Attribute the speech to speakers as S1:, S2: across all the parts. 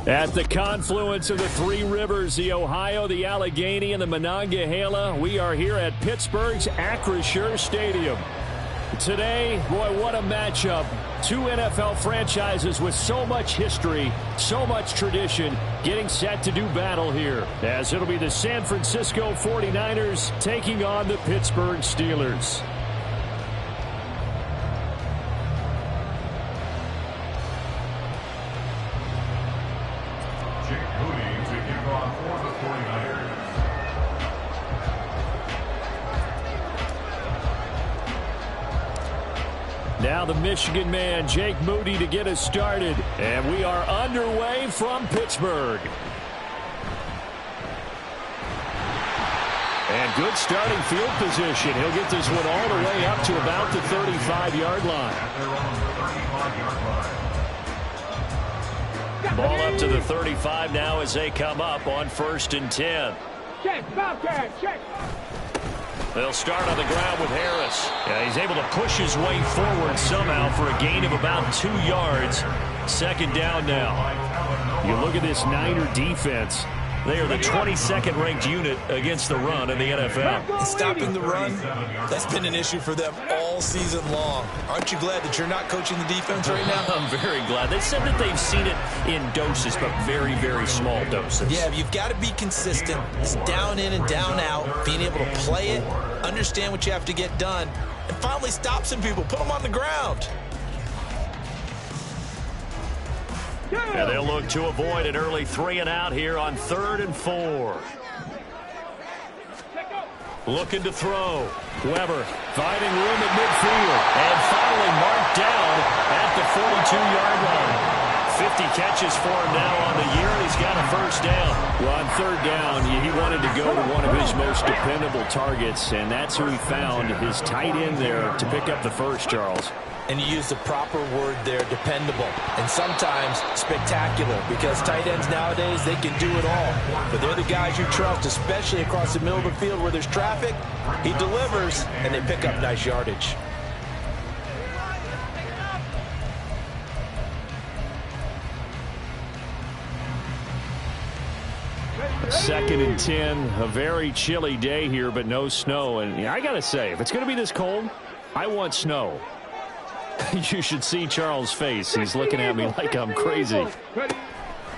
S1: At the confluence of the three rivers, the Ohio, the Allegheny, and the Monongahela, we are here at Pittsburgh's Acrisure Stadium. Today, boy, what a matchup. Two NFL franchises with so much history, so much tradition, getting set to do battle here, as it'll be the San Francisco 49ers taking on the Pittsburgh Steelers. Now the Michigan man, Jake Moody, to get us started. And we are underway from Pittsburgh. And good starting field position. He'll get this one all the way up to about the 35-yard line. Ball up to the 35 now as they come up on 1st and 10.
S2: Check, Bobcat, check.
S1: They'll start on the ground with Harris. Yeah, he's able to push his way forward somehow for a gain of about 2 yards. 2nd down now. You look at this Niner defense. They are the 22nd ranked unit against the run in the NFL.
S3: Stopping the run, that's been an issue for them all season long. Aren't you glad that you're not coaching the defense right now?
S1: I'm very glad. They said that they've seen it in doses, but very, very small doses.
S3: Yeah, you've got to be consistent. It's down in and down out, being able to play it, understand what you have to get done, and finally stop some people, put them on the ground.
S1: And they'll look to avoid an early 3 and out here on 3rd and 4. Looking to throw. Weber finding room at midfield. And finally marked down at the 42-yard line. 50 catches for him now on the year, and he's got a 1st down. Well, on 3rd down, he wanted to go to one of his most dependable targets, and that's who he found, his tight end there, to pick up the 1st, Charles.
S3: And you use the proper word there, dependable. And sometimes spectacular, because tight ends nowadays, they can do it all. But they're the guys you trust, especially across the middle of the field where there's traffic. He delivers, and they pick up nice yardage.
S1: Second and 10, a very chilly day here, but no snow. And I got to say, if it's going to be this cold, I want snow. You should see Charles' face. He's looking at me like I'm crazy.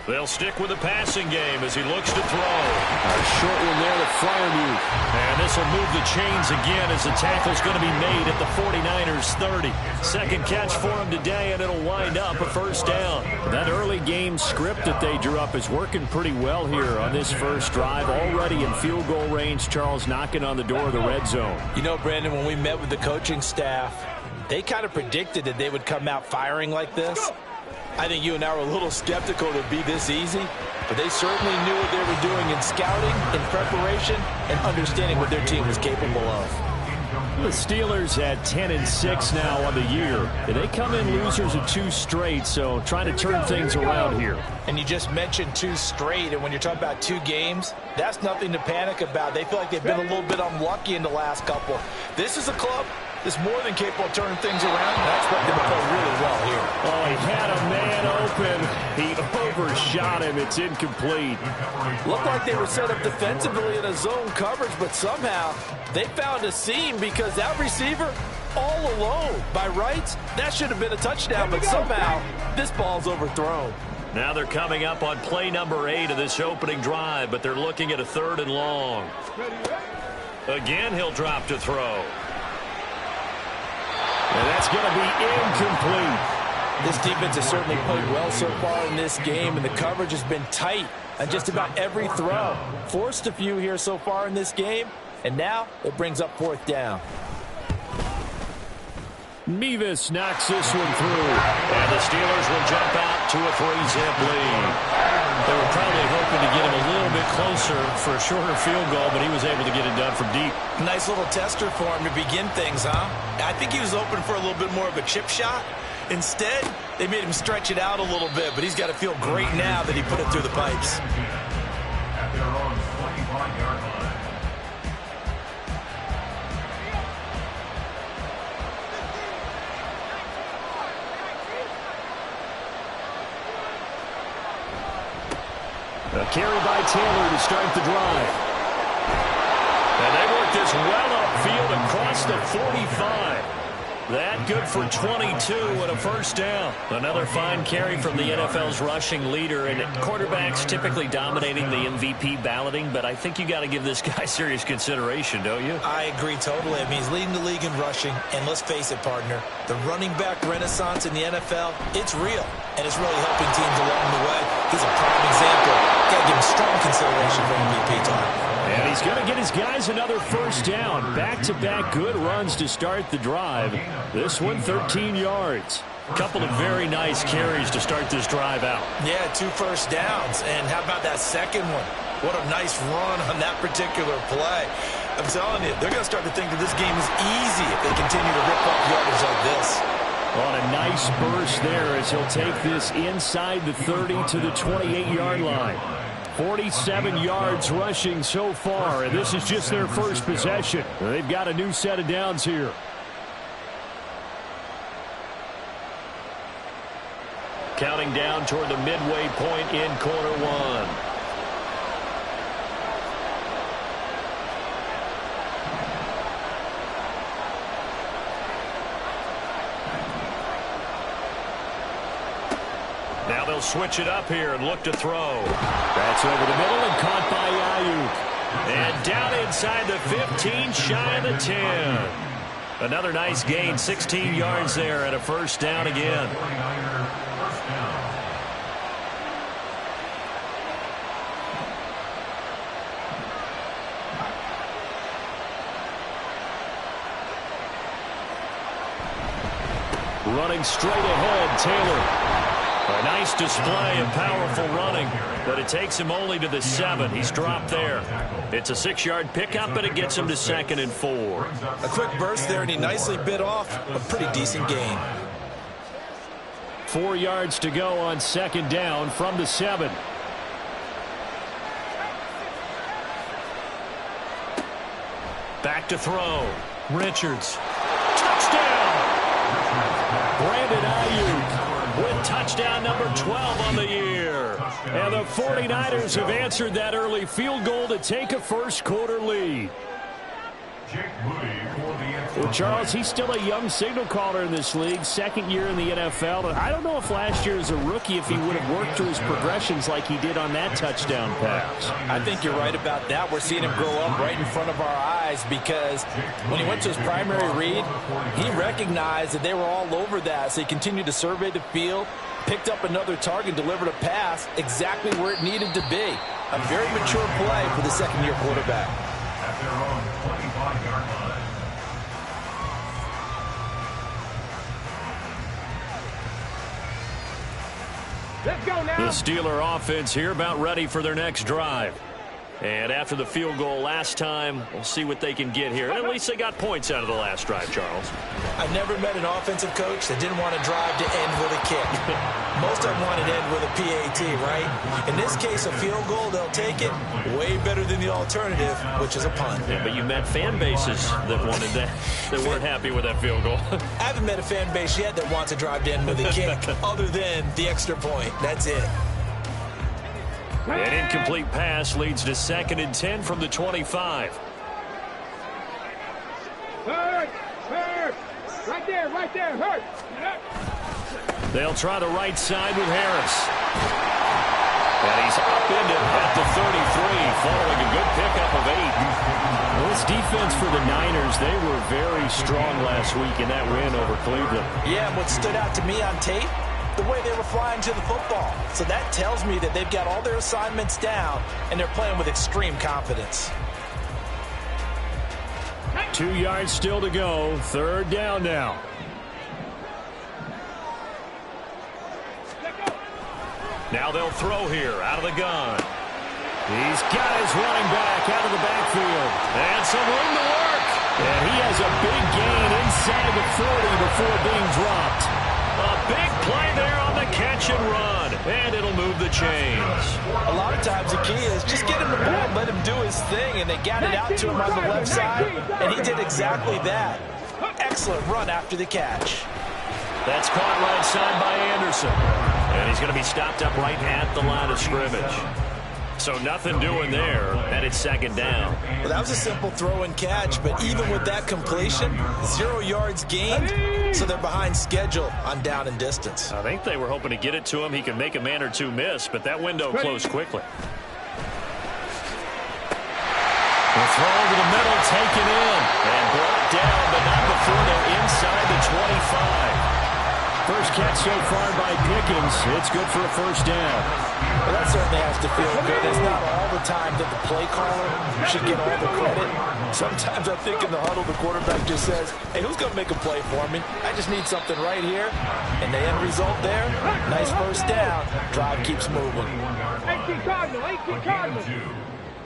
S1: They'll stick with the passing game as he looks to throw. A short one there to Freiermuth. And this will move the chains again as the tackle's going to be made at the 49ers 30. 2nd catch for him today, and it'll wind up a 1st down. That early game script that they drew up is working pretty well here on this 1st drive. Already in field goal range, Charles knocking on the door of the red zone.
S3: You know, Brandon, when we met with the coaching staff, they kind of predicted that they would come out firing like this. I think you and I were a little skeptical it would be this easy, but they certainly knew what they were doing in scouting, in preparation, and understanding what their team was capable of.
S1: The Steelers at 10-6 now on the year. They come in losers of 2 straight, so trying to turn things around here.
S3: And you just mentioned 2 straight, and when you're talking about 2 games, that's nothing to panic about. They feel like they've been a little bit unlucky in the last couple. This is a club that's more than capable of turning things around, and I expect them to play really well here.
S1: Oh, he had a man open. He overshot him. It's incomplete.
S3: Looked like they were set up defensively in a zone coverage, but somehow they found a seam because that receiver all alone. By rights, that should have been a touchdown, but somehow this ball's overthrown.
S1: Now they're coming up on play number 8 of this opening drive, but they're looking at a 3rd and long. Again, he'll drop to throw. And that's going to be incomplete.
S3: This defense has certainly played well so far in this game, and the coverage has been tight on just about every throw. Forced a few here so far in this game, and now it brings up 4th down.
S1: Mevis knocks this one through. And the Steelers will jump out to a 3-zip lead. They were probably hoping to get him a little bit closer for a shorter field goal, but he was able to get it done from deep.
S3: Nice little tester for him to begin things, huh? I think he was open for a little bit more of a chip shot. Instead, they made him stretch it out a little bit, but he's got to feel great now that he put it through the pipes.
S4: At their own 25-yard line.
S1: A carry by Taylor to start the drive. And they work this well upfield across the 45. That good for 22 and a first down. Another fine carry from the NFL's rushing leader. And quarterbacks typically dominating the MVP balloting, but I think you got to give this guy serious consideration, don't you?
S3: I agree totally. I mean, he's leading the league in rushing. And let's face it, partner, the running back renaissance in the NFL, it's real. And it's really helping teams along the way. He's a prime example. Got to give him strong consideration for MVP time.
S1: And he's going to get his guys another first down. Back-to-back good runs to start the drive. This one, 13 yards. A couple of very nice carries to start this drive out.
S3: Yeah, 2 first downs. And how about that second one? What a nice run on that particular play. I'm telling you, they're going to start to think that this game is easy if they continue to rip up yardage like this.
S1: On a nice burst there as he'll take this inside the 30 to the 28-yard line. 47 yards rushing so far, and this is just their first possession. They've got a new set of downs here. Counting down toward the midway point in quarter one. Now they'll switch it up here and look to throw. That's over the middle and caught by Ayuk. And down inside the 15, shy of the 10. Another nice gain, 16 yards there and a first down again. Running straight ahead, Taylor. A nice display of powerful running, but it takes him only to the 7. He's dropped there. It's a 6-yard pickup, but it gets him to 2nd and 4.
S3: A quick burst there, and he nicely bit off a pretty decent gain.
S1: 4 yards to go on 2nd down from the 7. Back to throw. Richards. Touchdown! Brandon Ayuk with touchdown number 12 on the year. And the 49ers have answered that early field goal to take a first quarter lead. Well, Charles, he's still a young signal caller in this league, 2nd year in the NFL. I don't know if last year as a rookie if he would have worked through his progressions like he did on that touchdown pass.
S3: I think you're right about that. We're seeing him grow up right in front of our eyes because when he went to his primary read, he recognized that they were all over that. So he continued to survey the field, picked up another target, delivered a pass exactly where it needed to be. A very mature play for the 2nd-year quarterback.
S4: At their own 25-yard line.
S2: Let's go now.
S1: The Steeler offense here about ready for their next drive. And after the field goal last time, we'll see what they can get here. And at least they got points out of the last drive, Charles.
S3: I've never met an offensive coach that didn't want to drive to end with a kick. Most of them want to end with a PAT, right? In this case, a field goal, they'll take it. Way better than the alternative, which is a punt.
S1: Yeah, but you met fan bases that wanted that, that weren't happy with that field goal.
S3: I haven't met a fan base yet that wants to drive to end with a kick other than the extra point. That's it.
S1: An incomplete pass leads to 2nd and 10 from the 25.
S2: Hurt! Right there, hurt!
S1: They'll try the right side with Harris. And he's upended at the 33, following a good pickup of 8. Well, this defense for the Niners, they were very strong last week in that win over Cleveland.
S3: Yeah, and what stood out to me on tape, the way they were flying to the football. So that tells me that they've got all their assignments down, and they're playing with extreme confidence.
S1: 2 yards still to go. 3rd down now. Now they'll throw here out of the gun. He's got his running back out of the backfield. And some room to work. And he has a big gain inside the 40 before being dropped. A big play there on the catch and run. And it'll move the chains.
S3: A lot of times the key is just get him the ball, let him do his thing, and they got it out to him on the left side, and he did exactly that. Excellent run after the catch.
S1: That's caught right side by Anderson. And he's going to be stopped up right at the line of scrimmage. So nothing doing there, and it's second down.
S3: Well, that was a simple throw and catch, but even with that completion, 0 yards gained, so they're behind schedule on down and distance.
S1: I think they were hoping to get it to him. He could make a man or two miss, but that window closed quickly. The throw over the middle, taken in, and brought down, but not before they're inside the 25. First catch so far by Pickens. It's good for a first down.
S3: Well, that certainly has to feel good. It's not all the time that the play caller should get all the credit. Sometimes I think in the huddle, the quarterback just says, hey, who's going to make a play for me? I just need something right here. And the end result there, nice first down. Drive keeps moving.
S2: 18 Cardinal, 18 Cardinal.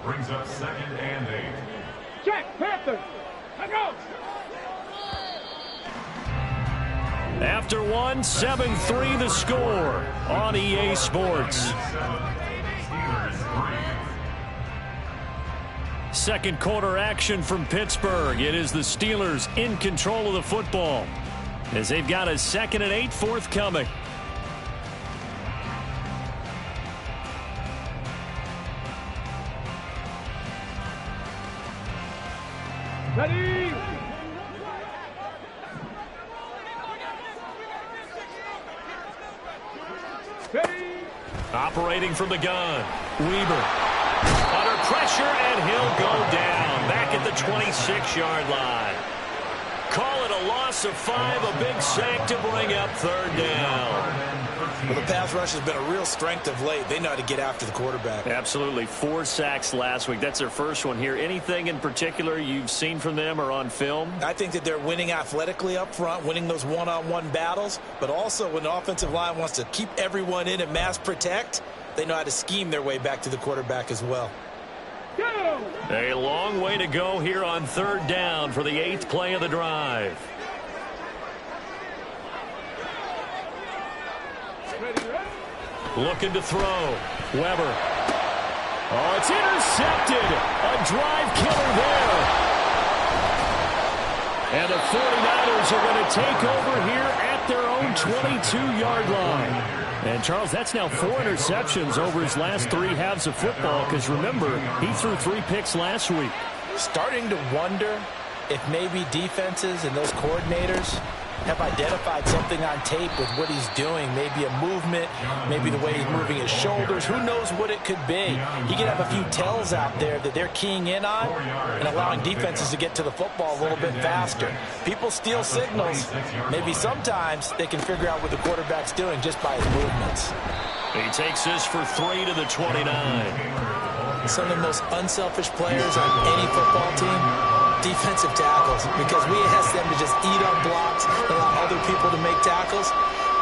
S4: Brings up 2nd and 8.
S2: Check, Panthers. Let's go.
S1: After one, 7-3 the score on EA Sports. Second quarter action from Pittsburgh. It is the Steelers in control of the football as they've got a 2nd and 8 forthcoming.
S2: Ready.
S1: Operating from the gun. Weber. Under pressure, and he'll go down. Back at the 26-yard line. Call it a loss of 5. A big sack to bring up third down.
S3: Well, the pass rush has been a real strength of late. They know how to get after the quarterback.
S1: Absolutely. 4 sacks last week. That's their first one here. Anything in particular you've seen from them or on film?
S3: I think that they're winning athletically up front, winning those one-on-one battles, but also when the offensive line wants to keep everyone in and mass protect, they know how to scheme their way back to the quarterback as well.
S1: A long way to go here on third down for the 8th play of the drive. Looking to throw. Weber. Oh, it's intercepted. A drive killer there. And the 49ers are going to take over here at their own 22-yard line. And, Charles, that's now 4 interceptions over his last 3 halves of football because, remember, he threw 3 picks last week.
S3: Starting to wonder if maybe defenses and those coordinators have identified something on tape with what he's doing. Maybe a movement, maybe the way he's moving his shoulders. Who knows what it could be? He could have a few tells out there that they're keying in on and allowing defenses to get to the football a little bit faster. People steal signals. Maybe sometimes they can figure out what the quarterback's doing just by his movements.
S1: He takes this for 3 to the 29.
S3: Some of the most unselfish players on any football team, defensive tackles, because we ask them to just eat up blocks and allow other people to make tackles.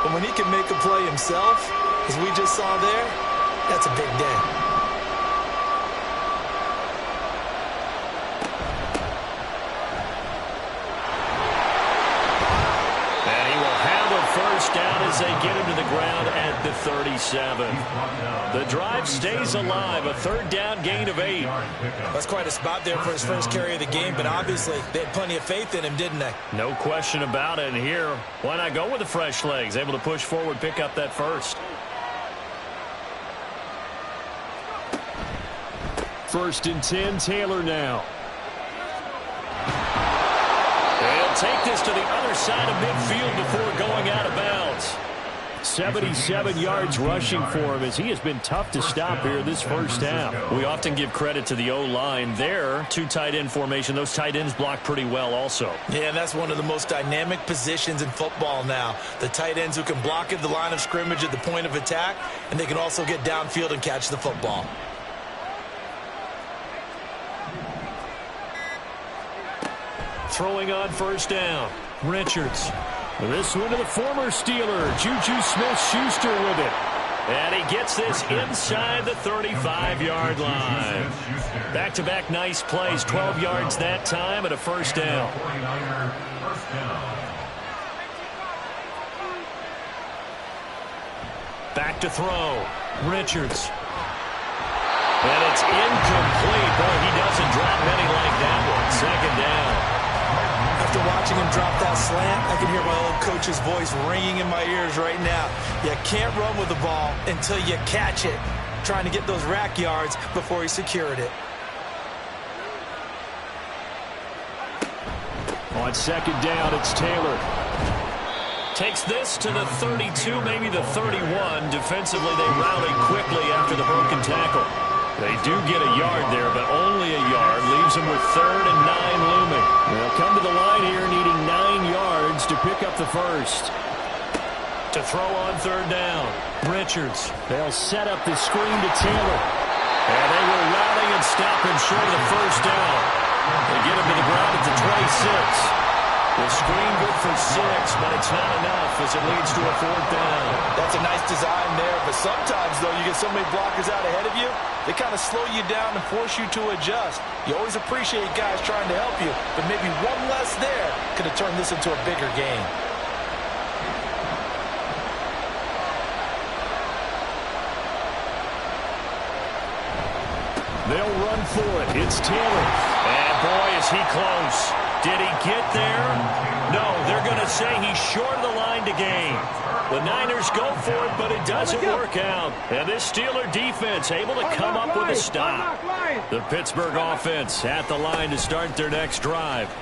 S3: But when he can make a play himself, as we just saw there, that's a big day.
S1: And he will have a first down as they get him to the ground at the 37. The drive stays alive, a third down gain of 8.
S3: That's quite a spot there for his first carry of the game, but obviously they had plenty of faith in him, didn't they?
S1: No question about it. And here, why not go with the fresh legs? Able to push forward, pick up that first. First and 10, Taylor now. He'll take this to the other side of midfield before going out of bounds. 77 yards rushing for him as he has been tough to stop here this first half. We often give credit to the O-line there. 2 tight end formation. Those tight ends block pretty well also.
S3: Yeah, and that's one of the most dynamic positions in football now. The tight ends who can block at the line of scrimmage at the point of attack, and they can also get downfield and catch the football.
S1: Throwing on first down. Richards. This one to the former Steeler, Juju Smith-Schuster with it. And he gets this inside the 35-yard line. Back-to-back nice plays, 12 yards that time and a first down. Back to throw. Richards. And it's incomplete. Boy, he doesn't drop many like that one. Second down.
S3: After watching him drop that slant, I can hear my old coach's voice ringing in my ears right now. You can't run with the ball until you catch it. Trying to get those rack yards before he secured it.
S1: On second down, it's Taylor. Takes this to the 32, maybe the 31. Defensively, they rallied quickly after the broken tackle. They do get a yard there, but only a yard. Leaves them with 3rd and 9 looming. They'll come to the line here needing 9 yards to pick up the first. To throw on 3rd down. Richards. They'll set up the screen to Taylor. And they will rally and stop him short of the first down. They get him to the ground at the 26. The screen good for 6, but it's not enough as it leads to a 4th down.
S3: That's a nice design there, but sometimes, though, you get so many blockers out ahead of you, they kind of slow you down and force you to adjust. You always appreciate guys trying to help you, but maybe one less there could have turned this into a bigger game.
S1: They'll run for it. It's Taylor. And boy, is he close. Did he get there? No, they're going to say he's short of the line to gain. The Niners go for it, but it doesn't work out. And this Steeler defense able to come up with a stop. The Pittsburgh offense at the line to start their next drive.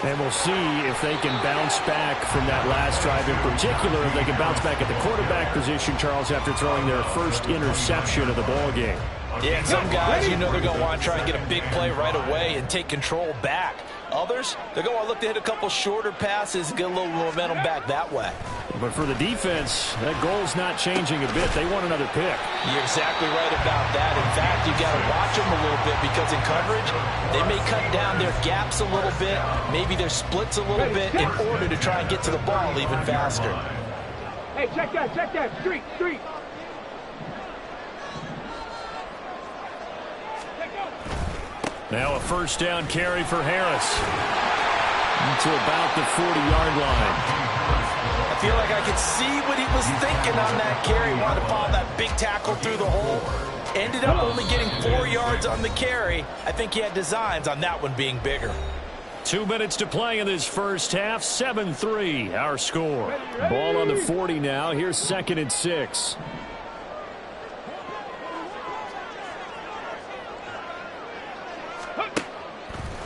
S1: And we'll see if they can bounce back from that last drive. In particular, if they can bounce back at the quarterback position, Charles, after throwing their first interception of the ball game.
S3: Yeah, and some guys, you know they're going to want to try and get a big play right away and take control back. Others, they're going to look to hit a couple shorter passes and get a little momentum back that way.
S1: But for the defense, that goal's not changing a bit. They want another pick.
S3: You're exactly right about that. In fact, you got to watch them a little bit because in coverage, they may cut down their gaps a little bit, maybe their splits a little bit in order to try and get to the ball even faster.
S2: Hey, check that, street.
S1: Now a first down carry for Harris. To about the 40-yard line.
S3: I feel like I could see what he was thinking on that carry. Wanted to follow that big tackle through the hole. Ended up only getting 4 yards on the carry. I think he had designs on that one being bigger.
S1: 2 minutes to play in this first half. 7-3 our score. Ball on the 40 now. Here's 2nd and 6.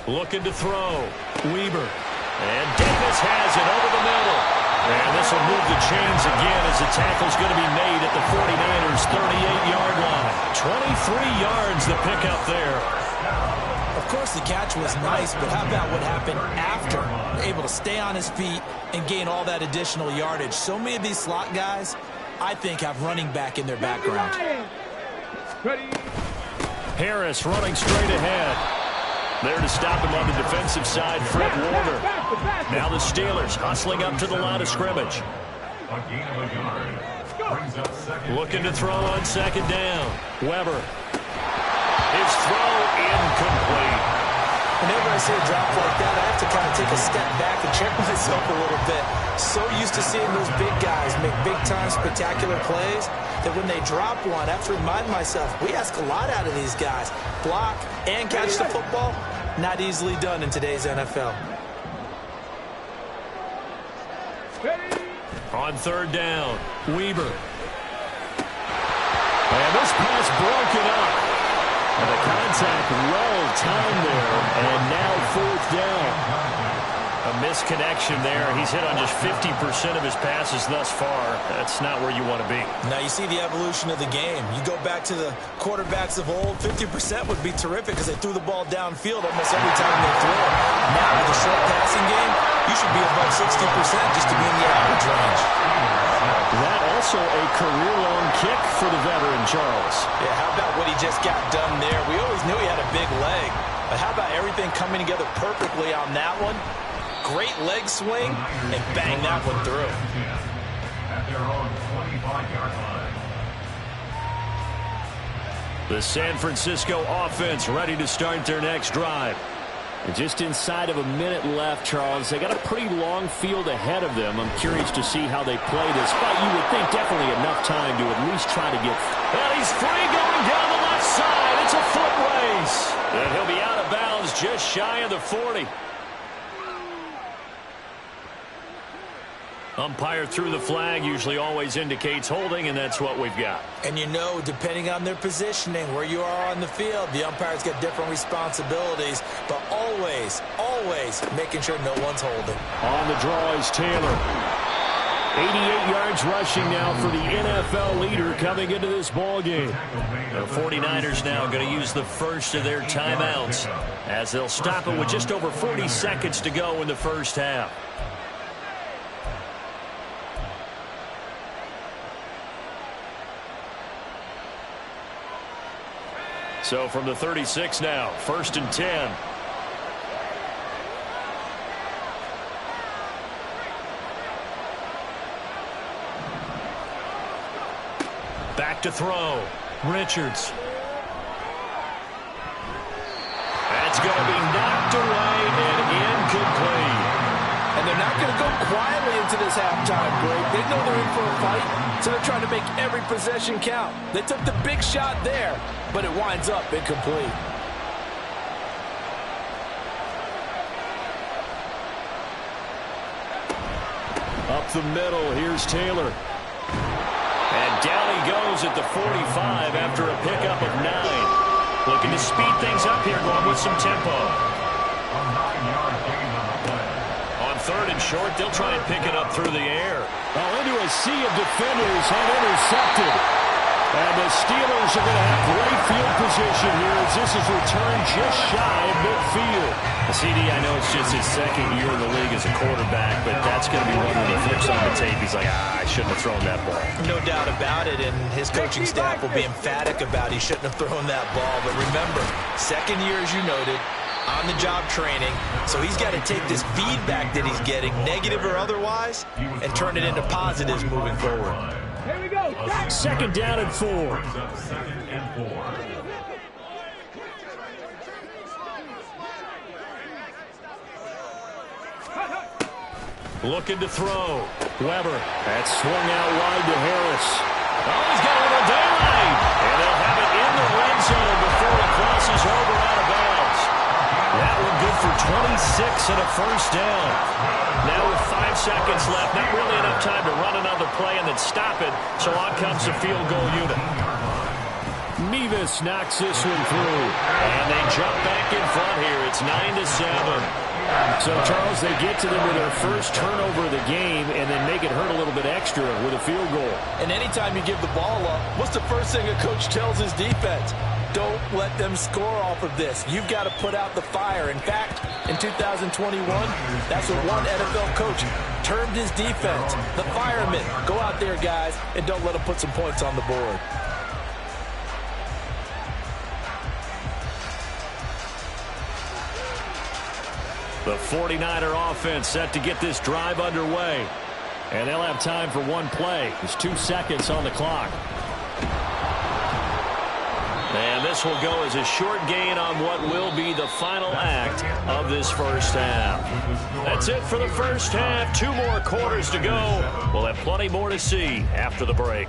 S1: Looking to throw. Weber. And Davis has it over the middle. And this will move the chains again as the tackle's going to be made at the 49ers' 38-yard line. 23 yards the pickup there.
S3: Of course, the catch was nice, but how about what happened after? Able to stay on his feet and gain all that additional yardage. So many of these slot guys, I think, have running back in their background.
S1: Harris running straight ahead. There to stop him on the defensive side, Fred Warner. Now the Steelers hustling up to the line of scrimmage. Looking to throw on 2nd down. Weber. His throw incomplete.
S3: Whenever I see a drop like that, I have to kind of take a step back and check myself a little bit. So used to seeing those big guys make big-time spectacular plays that when they drop one, I have to remind myself, we ask a lot out of these guys. Block and catch the football, not easily done in today's NFL.
S1: On 3rd down, Weber. And this pass broken up. And the contact well timed there, and now 4th down. A misconnection there. He's hit on just 50% of his passes thus far. That's not where you want to be.
S3: Now you see the evolution of the game. You go back to the quarterbacks of old, 50% would be terrific because they threw the ball downfield almost every time they threw it. Now with the short passing game, you should be above 60% just to be in the average range.
S1: That also a career-long kick for the veteran, Charles.
S3: Yeah, how about what he just got done there? We always knew he had a big leg, but how about everything coming together perfectly on that one? Great leg swing, and bang that one through.
S4: At their own 25-yard line.
S1: The San Francisco offense ready to start their next drive.
S5: And just inside of a minute left, Charles. They got a pretty long field ahead of them. I'm curious to see how they play this, but you would think definitely enough time to at least try to get...
S1: And he's free going down the left side. It's a foot race. And he'll be out of bounds just shy of the 40. Umpire threw the flag, usually always indicates holding, and that's what we've got.
S3: And you know, depending on their positioning, where you are on the field, the umpires get different responsibilities, but always, always making sure no one's holding.
S1: On the draw is Taylor. 88 yards rushing now for the NFL leader coming into this ball game. The 49ers now going to use the first of their timeouts as they'll stop it with just over 40 seconds to go in the first half. So from the 36 now, 1st and 10. Back to throw. Richards. That's going to be knocked away and incomplete.
S3: And they're not going to go quietly into this halftime break. They know they're in for a fight, so they're trying to make every possession count. They took the big shot there, but it winds up incomplete.
S1: Up the middle, here's Taylor. And down he goes at the 45 after a pickup of 9. Looking to speed things up here, going with some tempo. On 3rd and short, they'll try and pick it up through the air. Oh, into a sea of defenders and intercepted. And the Steelers are going to have great field position here as this is returned just shy of midfield.
S5: CD, I know it's just his 2nd year in the league as a quarterback, but that's going to be one when he flips on the tape. He's like, I shouldn't have thrown that ball.
S3: No doubt about it, and his coaching staff will be emphatic about he shouldn't have thrown that ball. But remember, 2nd year, as you noted, on-the-job training, so he's got to take this feedback that he's getting, negative or otherwise, and turn it into positives moving forward.
S2: Here we go.
S1: 2nd down and 4. Looking to throw. Weber. That's swung out wide to Harris. Oh, he's got a little daylight. And they'll have it in the red zone before he crosses over out of bounds. That one good for 26 and a 1st down. Now with 5 seconds left, not really enough time to run another play and then stop it. So on comes the field goal unit. Mevis knocks this one through. And they jump back in front here. It's 9-7. So, Charles, they get to them with their first turnover of the game and then make it hurt a little bit extra with a field goal.
S3: And anytime you give the ball up, what's the first thing a coach tells his defense? Don't let them score off of this. You've got to put out the fire. In fact, in 2021, that's what one NFL coach termed his defense. The firemen. Go out there, guys, and don't let them put some points on the board.
S1: The 49er offense set to get this drive underway. And they'll have time for one play. There's 2 seconds on the clock. And this will go as a short gain on what will be the final act of this first half. That's it for the first half. 2 more quarters to go. We'll have plenty more to see after the break.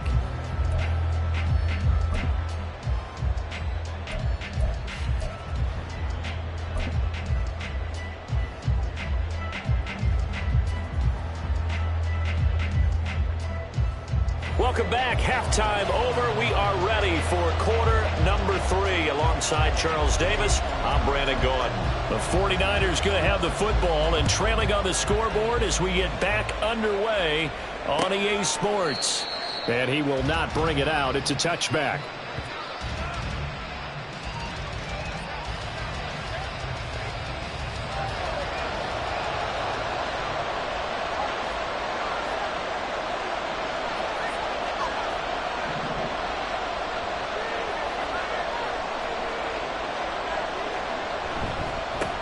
S1: Welcome back. Halftime over. We are ready for quarter number 3. Alongside Charles Davis, I'm Brandon Gordon. The 49ers going to have the football and trailing on the scoreboard as we get back underway on EA Sports. And he will not bring it out. It's a touchback.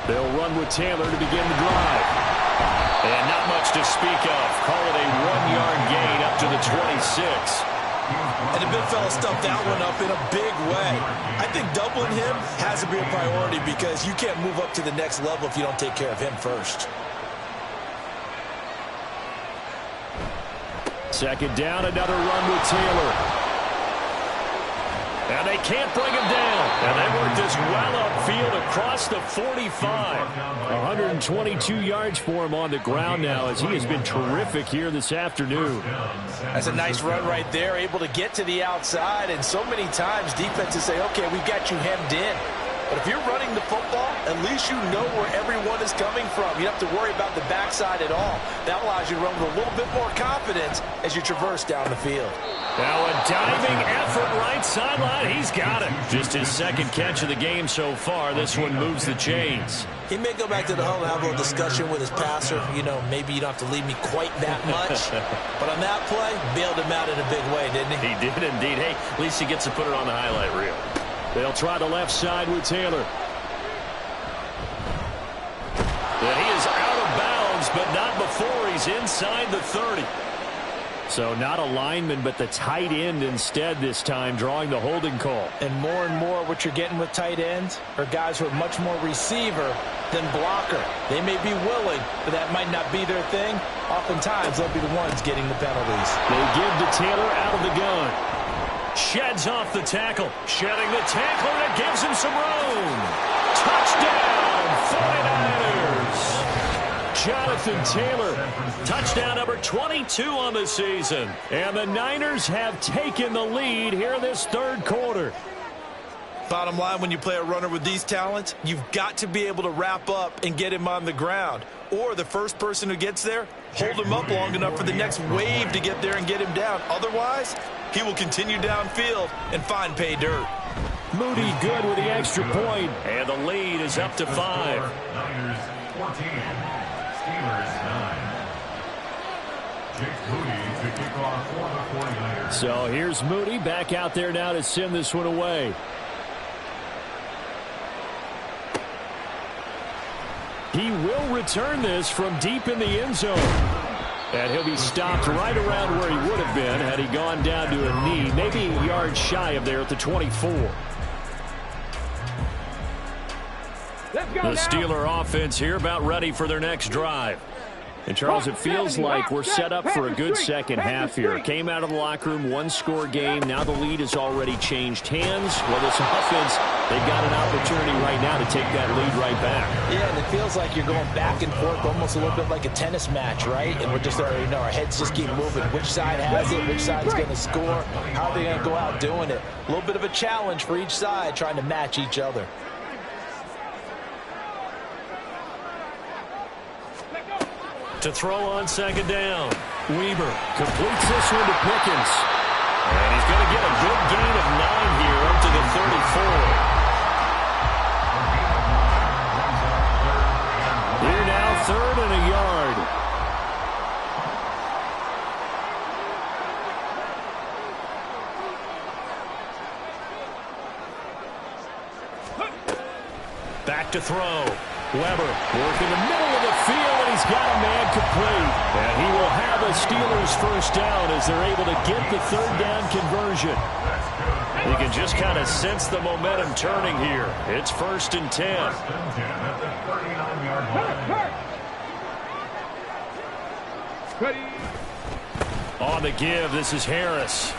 S1: They'll run with Taylor to begin the drive. And not much to speak of. Call it a 1-yard gain up to the 26.
S3: And the big fella stuffed that one up in a big way. I think doubling him has to be a priority because you can't move up to the next level if you don't take care of him first.
S1: Second down, another run with Taylor. And they can't bring him down. And they work this well upfield across the 45. 122 yards for him on the ground now as he has been terrific here this afternoon.
S3: That's a nice run right there, able to get to the outside. And so many times defenses say, okay, we've got you hemmed in. But if you're running the football, at least you know where everyone is coming from. You don't have to worry about the backside at all. That allows you to run with a little bit more confidence as you traverse down the field.
S1: Now a diving effort right sideline. He's got it. Just his second catch of the game so far. This one moves the chains.
S3: He may go back to the huddle and have a little discussion with his passer. You know, maybe you don't have to leave me quite that much. But on that play, bailed him out in a big way, didn't he?
S1: He did indeed. Hey, at least he gets to put it on the highlight reel. They'll try the left side with Taylor. And he is out of bounds, but not before he's inside the 30. So not a lineman, but the tight end instead this time, drawing the holding call.
S3: And more what you're getting with tight ends are guys who are much more receiver than blocker. They may be willing, but that might not be their thing. Oftentimes, they'll be the ones getting the penalties.
S1: They give to Taylor out of the gun. Sheds off the tackle. Shedding the tackle, and it gives him some room. Touchdown, 49ers. Jonathan Taylor, touchdown number 22 on the season. And the Niners have taken the lead here this third quarter.
S3: Bottom line, when you play a runner with these talents, you've got to be able to wrap up and get him on the ground. Or the first person who gets there, hold him up long enough for the next wave to get there and get him down. Otherwise, he will continue downfield and find pay dirt.
S1: Moody good with the extra point. And the lead is up to 5.
S4: Niners 14, Steelers 9. Jake Moody to kick off for the 49ers.
S1: So here's Moody back out there now to send this one away. He will return this from deep in the end zone. And he'll be stopped right around where he would have been had he gone down to a knee, maybe a yard shy of there at the 24. The Steeler offense here about ready for their next drive. And, Charles, it feels like we're set up for a good second half here. Came out of the locker room, one-score game. Now the lead has already changed hands. Well, this offense, they've got an opportunity right now to take that lead right back.
S3: Yeah, and it feels like you're going back and forth almost a little bit like a tennis match, right? And we're just, our heads just keep moving. Which side has it? Which side's going to score? How are they going to go out doing it? A little bit of a challenge for each side trying to match each other.
S1: To throw on second down. Weaver completes this one to Pickens. And he's going to get a good gain of 9 here up to the 34. Here now, 3rd and a yard. Back to throw. Weber working the middle of the field, and he's got a man complete. And he will have a Steelers first down as they're able to get the 3rd down conversion. You can just kind of sense the momentum turning here. It's 1st and 10.
S4: At the 39-yard line.
S1: On the give, this is Harris.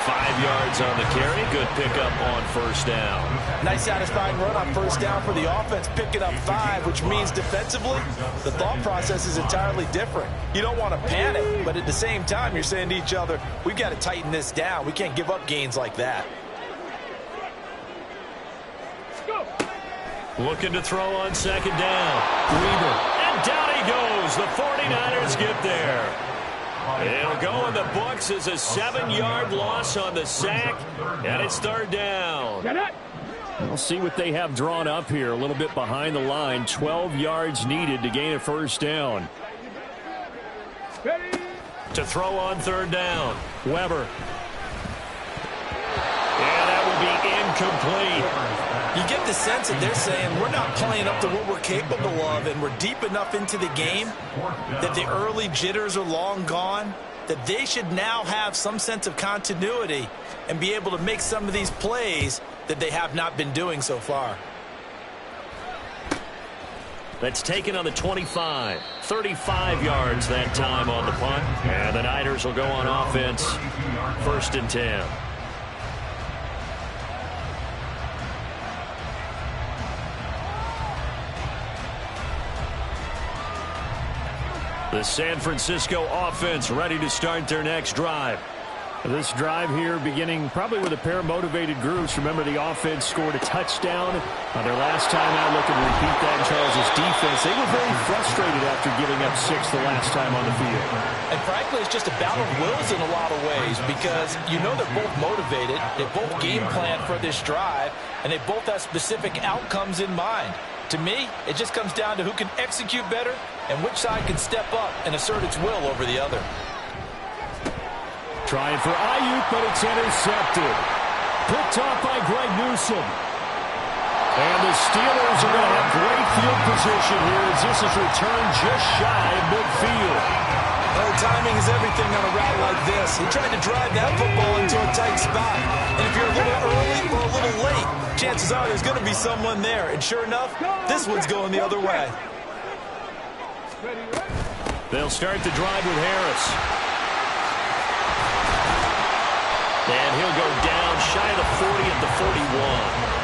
S1: 5 yards on the carry. Good pickup on 1st down.
S3: Nice satisfying run on 1st down for the offense, picking up 5, which means defensively, the thought process is entirely different. You don't want to panic, but at the same time, you're saying to each other, we've got to tighten this down. We can't give up gains like that.
S1: Looking to throw on 2nd down. Weaver. And down he goes. The 49ers get there. It'll go in the books as a 7-yard loss on the sack, and it's 3rd down. We'll see what they have drawn up here. A little bit behind the line. 12 yards needed to gain a 1st down. To throw on 3rd down. Weber. And that will be incomplete.
S3: You get the sense that they're saying we're not playing up to what we're capable of, and we're deep enough into the game that the early jitters are long gone. that they should now have some sense of continuity and be able to make some of these plays that they have not been doing so far.
S5: That's taken on the 25. 35 yards that time on the punt. And the Niners will go on offense. 1st and 10. The San Francisco offense ready to start their next drive. This drive here beginning probably with a pair of motivated groups. Remember, the offense scored a touchdown on their last time out. Looking to repeat that in Charles' defense. They were very frustrated after giving up 6 the last time on the field.
S3: And frankly, it's just a battle of wills in a lot of ways because you know they're both motivated. They both game plan for this drive, and they both have specific outcomes in mind. To me, it just comes down to who can execute better and which side can step up and assert its will over the other.
S5: Trying for Ayuk, but it's intercepted. Picked off by Greg Newsome. And the Steelers are going to have great field position here as this is returned just shy of midfield.
S3: Oh, timing is everything on a route like this. He tried to drive that football into a tight spot. And if you're a little early or a little late, chances are there's going to be someone there. And sure enough, this one's going the other way.
S5: They'll start the drive with Harris. And he'll go down shy of the 40 at the 41.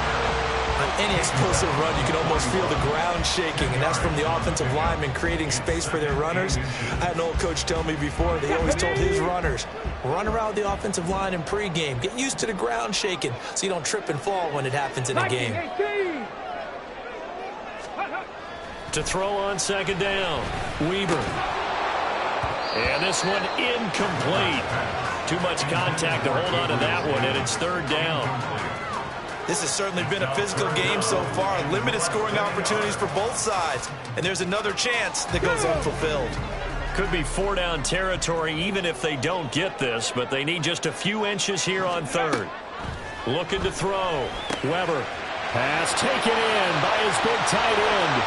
S3: On any explosive run, you can almost feel the ground shaking, and that's from the offensive linemen creating space for their runners. I had an old coach tell me before, they always told his runners, run around the offensive line in pregame. Get used to the ground shaking so you don't trip and fall when it happens in a game.
S5: To throw on 2nd down, Weaver. And this one incomplete. Too much contact to hold on to that one, and it's 3rd down.
S3: This has certainly been a physical game so far. Limited scoring opportunities for both sides. And there's another chance that goes unfulfilled.
S5: Could be 4-down territory even if they don't get this, but they need just a few inches here on 3rd. Looking to throw. Weber. Pass taken in by his big tight end.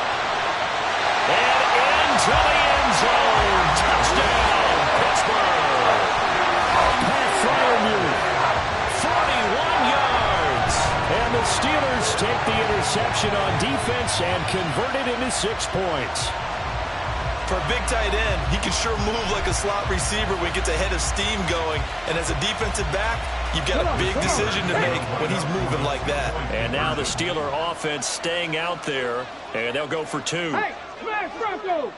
S5: And into the end zone. Touchdown, Pittsburgh. Pat Fryermuth, 41 yards. And the Steelers take the interception on defense and convert it into 6 points.
S3: For a big tight end, he can sure move like a slot receiver when he gets a head of steam going. And as a defensive back, you've got a big decision to make when he's moving like that.
S5: And now the Steeler offense staying out there, and they'll go for 2.
S2: Hey, smash Broncos!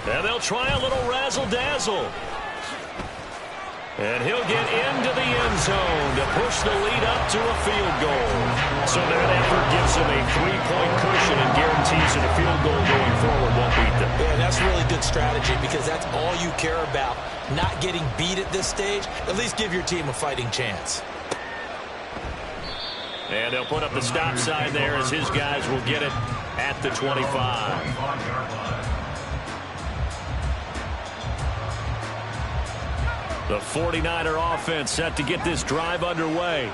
S5: And they'll try a little razzle-dazzle. And he'll get into the end zone to push the lead up to a field goal. So that effort gives him a 3-point cushion and guarantees that a field goal going forward won't beat them.
S3: Yeah, that's really good strategy because that's all you care about. Not getting beat at this stage. At least give your team a fighting chance.
S5: And they'll put up the stop sign there as his guys will get it at the 25. The 49er offense set to get this drive underway.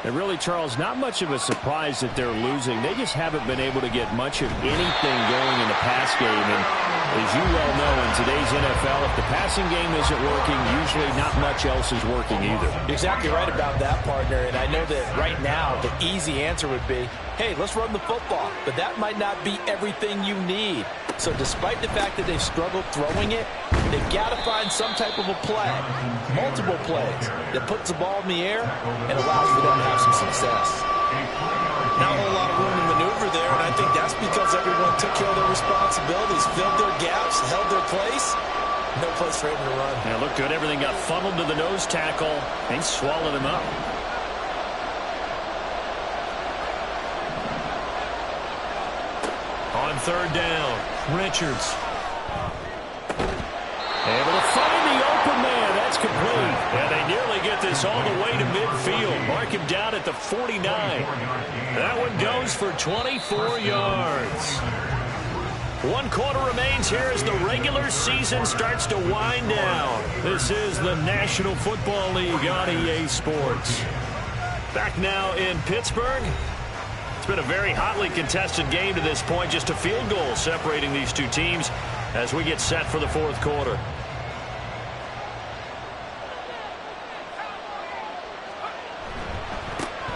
S5: And really, Charles, not much of a surprise that they're losing. They just haven't been able to get much of anything going in the pass game. And as you well know, in today's NFL, if the passing game isn't working, usually not much else is working either.
S3: You're exactly right about that, partner. And I know that right now the easy answer would be, hey, let's run the football. But that might not be everything you need. So despite the fact that they've struggled throwing it, they've got to find some type of a play, multiple plays, that puts the ball in the air and allows for them to have some success. Not a whole lot of room to maneuver there, and I think that's because everyone took care of their responsibilities, filled their gaps, held their place. No place for him to run.
S5: Yeah, looked good. Everything got funneled to the nose tackle. He swallowed him up. On 3rd down, Richards. Able to find the open man. That's complete. And they nearly get this all the way to midfield. Mark him down at the 49. That one goes for 24 yards. 1 quarter remains here as the regular season starts to wind down. This is the National Football League on EA Sports. Back now in Pittsburgh. It's been a very hotly contested game to this point. Just a field goal separating these two teams as we get set for the fourth quarter.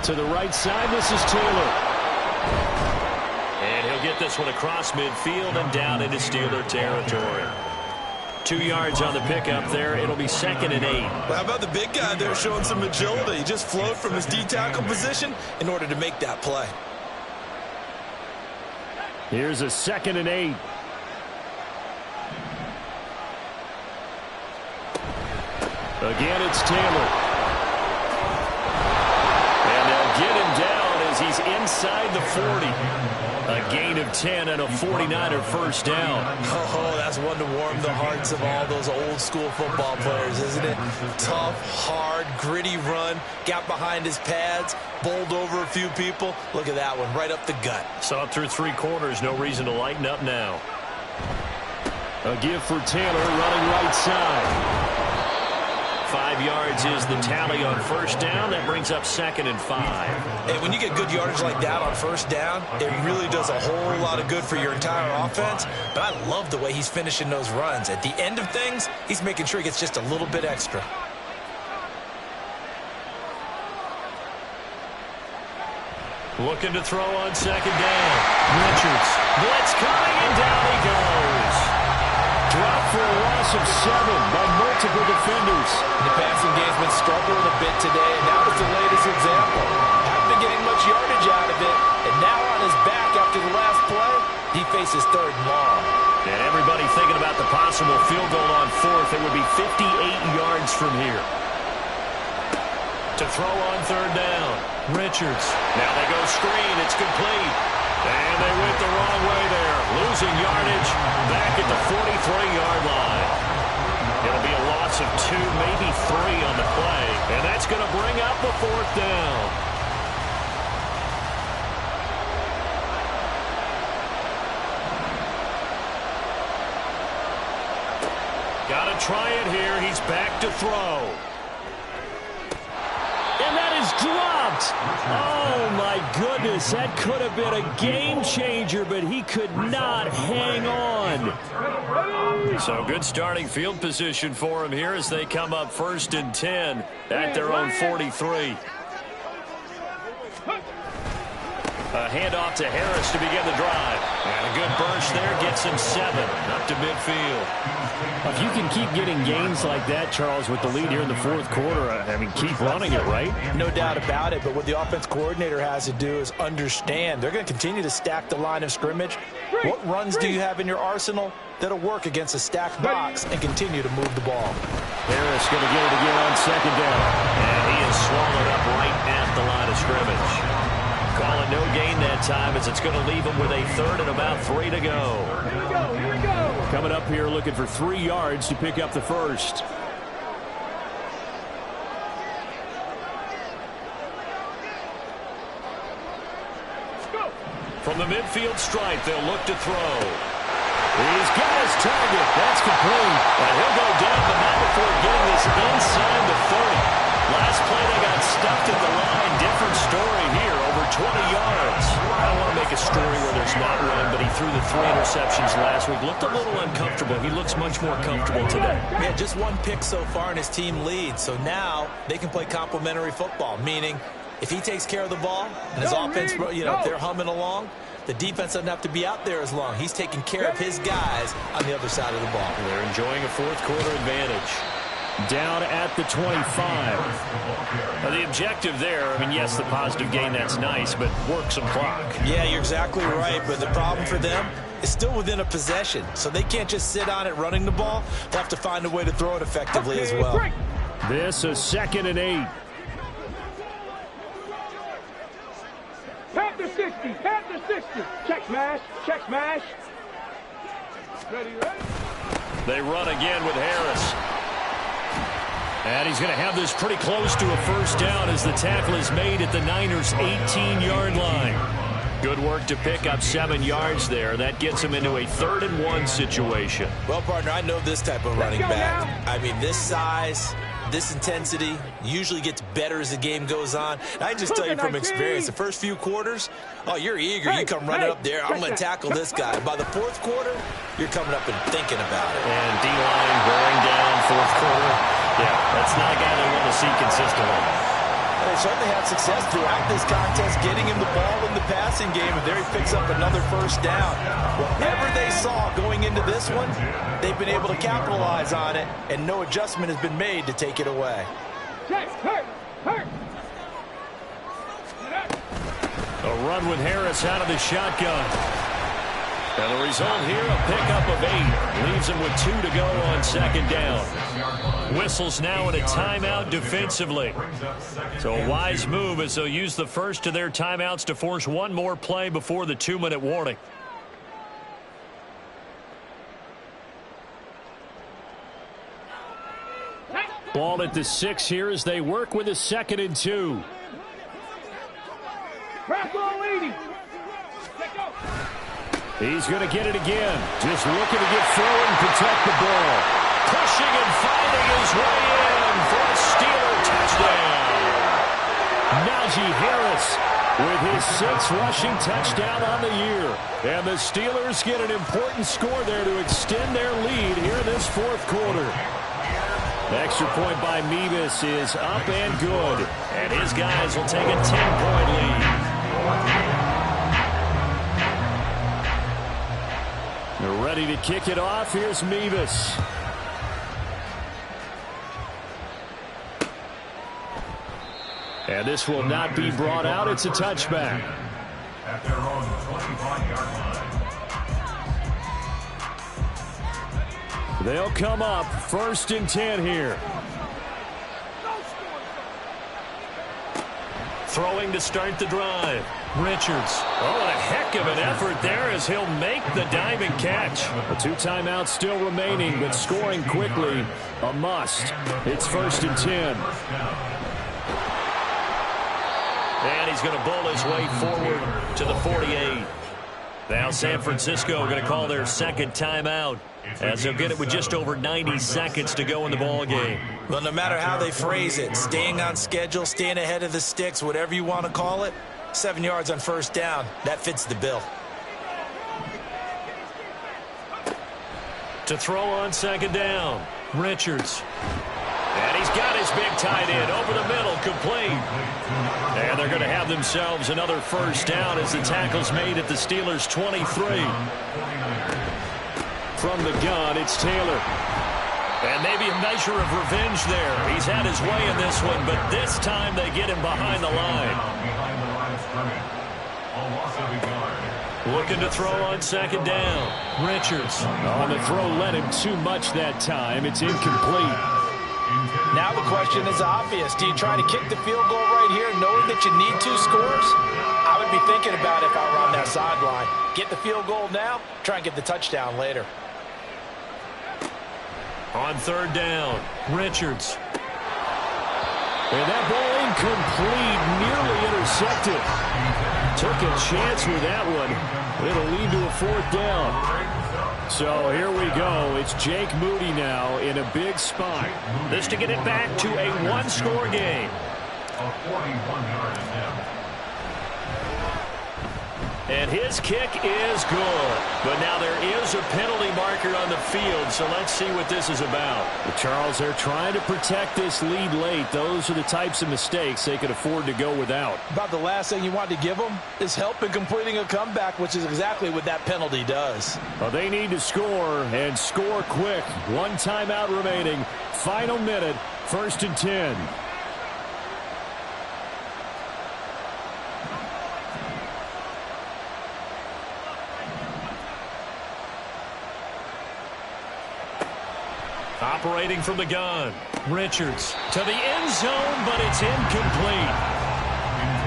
S1: To the right side, this is Taylor.
S5: And he'll get this one across midfield and down into Steeler territory. 2 yards on the pickup there. It'll be 2nd and 8.
S3: Well, how about the big guy there showing some agility? He just flowed from his D-tackle position in order to make that play.
S1: Here's a 2nd and 8. Again, it's Taylor. And they'll get him down as he's inside the 40. A gain of 10 and a 49er first down.
S3: Oh, that's one to warm the hearts of all those old school football players, isn't it? Tough, hard, gritty run. Got behind his pads, bowled over a few people. Look at that one, right up the gut.
S5: Saw it through 3 quarters. No reason to lighten up now.
S1: A give for Taylor running right side.
S5: 5 yards is the tally on first down. That brings up 2nd and 5.
S3: Hey, when you get good yardage like that on first down, it really does a whole lot of good for your entire offense. But I love the way he's finishing those runs. At the end of things, he's making sure he gets just a little bit extra.
S5: Looking to throw on 2nd down. Richards. Blitz coming, and down he goes.
S1: Drop for a loss of 7 by multiple defenders.
S3: The passing game's been struggling a bit today, and that was the latest example. Haven't been getting much yardage out of it, and now on his back after the last play, he faces 3rd and long.
S5: And everybody thinking about the possible field goal on 4th. It would be 58 yards from here. To throw on 3rd down. Richards. Now they go screen. It's complete. And they went the wrong way there. Losing yardage back at the 43-yard line. It'll be a loss of 2, maybe 3 on the play. And that's going to bring up the 4th down. Got to try it here. He's back to throw.
S1: And that is dropped. Oh, my goodness. That could have been a game changer, but he could not hang on.
S5: So good starting field position for him here as they come up 1st and 10 at their own 43. A handoff to Harris to begin the drive. And a good burst there gets him 7 up to midfield.
S1: If you can keep getting gains like that, Charles, with the lead here in the 4th quarter, I mean, keep running it, right?
S3: No doubt about it, but what the offense coordinator has to do is understand. They're going to continue to stack the line of scrimmage. What runs do you have in your arsenal that'll work against a stacked box and continue to move the ball?
S1: Harris going to get it again on 2nd down.
S5: And he is swallowed up right at the line of scrimmage. Calling no gain that time as it's going to leave him with a 3rd and about 3 to go.
S2: Here we go.
S1: Coming up here looking for 3 yards to pick up the 1st.
S5: From the midfield stripe, they'll look to throw. He's got his target. That's complete. And he'll go down, but not before getting this inside the 30. Last play, they got stuffed at the line. Different story here, over 20 yards. I don't want to make a story where there's not one, but he threw the 3 interceptions last week. Looked a little uncomfortable. He looks much more comfortable today.
S3: Yeah, just 1 pick so far, and his team leads. So now they can play complementary football, meaning if he takes care of the ball and his offense, if they're humming along, the defense doesn't have to be out there as long. He's taking care of his guys on the other side of the ball.
S5: They're enjoying a 4th quarter advantage.
S1: Down at the 25.
S5: Now the objective there, I mean, yes, the positive gain, that's nice, but work some clock.
S3: Yeah, you're exactly right, but the problem for them is still within a possession, so they can't just sit on it running the ball. They'll have to find a way to throw it effectively as well.
S1: This is 2nd and 8.
S2: Pat the 60. Pat the 60. Check smash. Check smash. Ready, ready.
S5: They run again with Harris.
S1: And he's going to have this pretty close to a 1st down as the tackle is made at the Niners' 18-yard line.
S5: Good work to pick up 7 yards there. That gets him into a 3rd and 1 situation.
S3: Well, partner, I know this type of running back. I mean, this size, this intensity usually gets better as the game goes on. And I just tell you from experience, the first few quarters, oh, you're eager. You come running up there. I'm going to tackle this guy. By the fourth quarter, you're coming up and thinking about it.
S5: And D-line wearing down fourth quarter. Yeah, that's not a guy they want to see consistently.
S3: They certainly had success throughout this contest, getting him the ball in the passing game, and there he picks up another first down. Whatever they saw going into this one, they've been able to capitalize on it, and no adjustment has been made to take it away.
S5: A run with Harris out of the shotgun. And the result here, a pickup of 8. Leaves him with 2 to go on second down. Whistles now in a timeout defensively. So a wise move as they'll use the first of their timeouts to force one more play before the 2-minute warning. Ball at the 6 here as they work with a 2nd and 2. He's going to get it again. Just looking to get forward and protect the ball. Pushing and finding his way in for a Steeler touchdown. Najee Harris with his 6th rushing touchdown on the year. And the Steelers get an important score there to extend their lead here in this fourth quarter. The extra point by Mevis is up and good. And his guys will take a 10-point lead. They're ready to kick it off. Here's Mevis. And this will not be brought out. It's a touchback.
S4: At their own 25-yard line.
S5: They'll come up 1st and 10 here. Throwing to start the drive. Richards. Oh, and a heck of an effort there as he'll make the diving catch. A 2 timeouts still remaining, but scoring quickly a must. It's 1st and 10. And he's going to bowl his way forward to the 48. Now San Francisco going to call their 2nd timeout as they'll get it with just over 90 seconds to go in the ball game.
S3: Well, no matter how they phrase it, staying on schedule, staying ahead of the sticks, whatever you want to call it, 7 yards on 1st down, that fits the bill.
S5: To throw on 2nd down, Richards. And he's got his big tight end over the middle, complete. And they're going to have themselves another 1st down as the tackle's made at the Steelers' 23. From the gun, it's Taylor. And maybe a measure of revenge there. He's had his way in this one, but this time they get him behind the line. Looking to throw on 2nd down. Richards. On the throw led him too much that time. It's incomplete.
S3: Now the question is obvious. Do you try to kick the field goal right here knowing that you need 2 scores? I would be thinking about it if I were on that sideline. Get the field goal now, try and get the touchdown later.
S5: On 3rd down, Richards. And that ball incomplete, nearly intercepted. Took a chance with that one. It'll lead to a 4th down. So here we go. It's Jake Moody now in a big spot. This to get it back to a 1-score game.
S4: A 41-yard attempt.
S5: And his kick is good. But now there is a penalty marker on the field, so let's see what this is about. Well, Charles, they're trying to protect this lead late. Those are the types of mistakes they could afford to go without.
S3: About the last thing you want to give them is help in completing a comeback, which is exactly what that penalty does.
S5: Well, they need to score, and score quick. 1 timeout remaining. Final minute, 1st and 10. Operating from the gun. Richards to the end zone, but it's incomplete.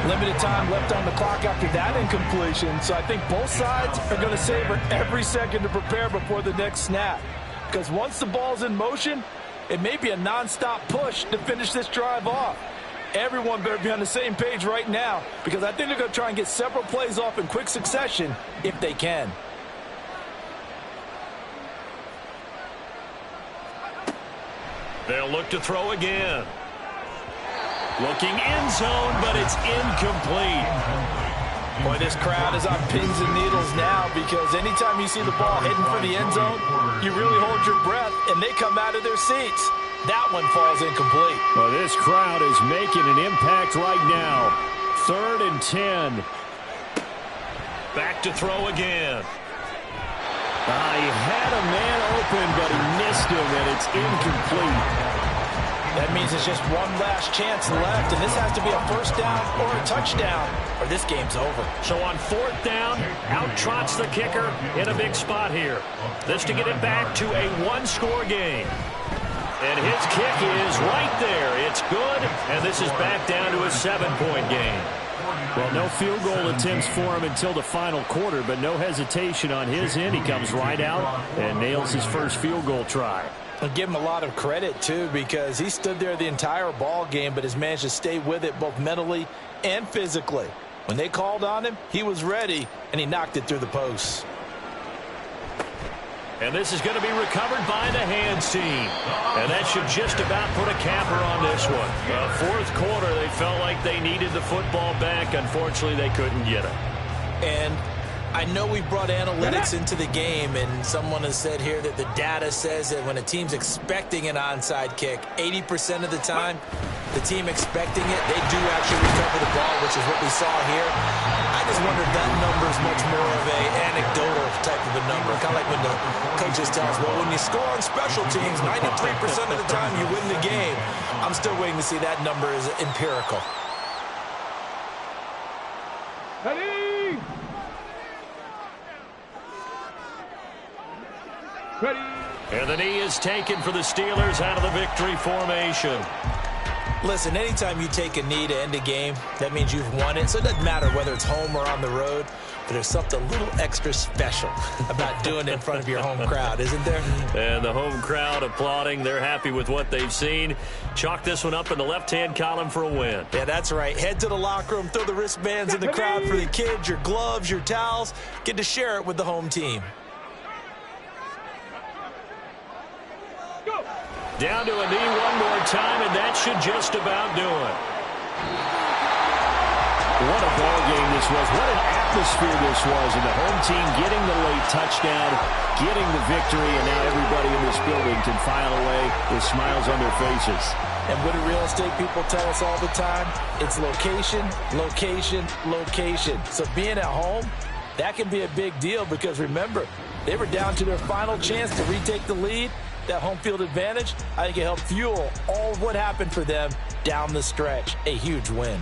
S3: Limited time left on the clock after that incompletion, so I think both sides are going to savor every second to prepare before the next snap. Because once the ball's in motion, it may be a nonstop push to finish this drive off. Everyone better be on the same page right now, because I think they're going to try and get several plays off in quick succession if they can.
S5: They'll look to throw again. Looking end zone, but it's incomplete.
S3: Boy, this crowd is on pins and needles now because anytime you see the ball heading for the end zone, you really hold your breath, and they come out of their seats. That one falls incomplete.
S1: Well, this crowd is making an impact right now. 3rd and 10.
S5: Back to throw again.
S1: He had a man open, but he missed him, and it's incomplete.
S3: That means it's just one last chance left, and this has to be a first down or a touchdown, or this game's over.
S5: So on 4th down, out trots the kicker in a big spot here. This to get it back to a one-score game. And his kick is right there. It's good, and this is back down to a 7-point game.
S1: Well, no field goal attempts for him until the final quarter, but no hesitation on his end. He comes right out and nails his first field goal try.
S3: I'll give him a lot of credit, too, because he stood there the entire ball game, but has managed to stay with it both mentally and physically. When they called on him, he was ready, and he knocked it through the posts.
S5: And this is going to be recovered by the hands team. And that should just about put a capper on this one. Well, 4th quarter, they felt like they needed the football back. Unfortunately, they couldn't get it.
S3: And I know we brought analytics into the game, and someone has said here that the data says that when a team's expecting an onside kick, 80% of the time, the team expecting it, they do actually recover the ball, which is what we saw here. I just wonder if that number is much more of a anecdotal type of a number. Kind of like when the coaches tell us, well, when you score on special teams, 93% of the time you win the game. I'm still waiting to see that number is empirical.
S2: Ready? Ready?
S5: And the knee is taken for the Steelers out of the victory formation.
S3: Listen, anytime you take a knee to end a game, that means you've won it. So it doesn't matter whether it's home or on the road, but there's something a little extra special about doing it in front of your home crowd, isn't there?
S5: And the home crowd applauding. They're happy with what they've seen. Chalk this one up in the left-hand column for a win.
S3: Yeah, that's right. Head to the locker room, throw the wristbands in the crowd for the kids, your gloves, your towels. Get to share it with the home team.
S5: Down to a knee one more time, and that should just about do it.
S1: What a ball game this was. What an atmosphere this was. And the home team getting the late touchdown, getting the victory, and now everybody in this building can file away with smiles on their faces.
S3: And what do real estate people tell us all the time? It's location, location, location. So being at home, that can be a big deal because, remember, they were down to their final chance to retake the lead. That home field advantage, I think it helped fuel all of what happened for them down the stretch. A huge win.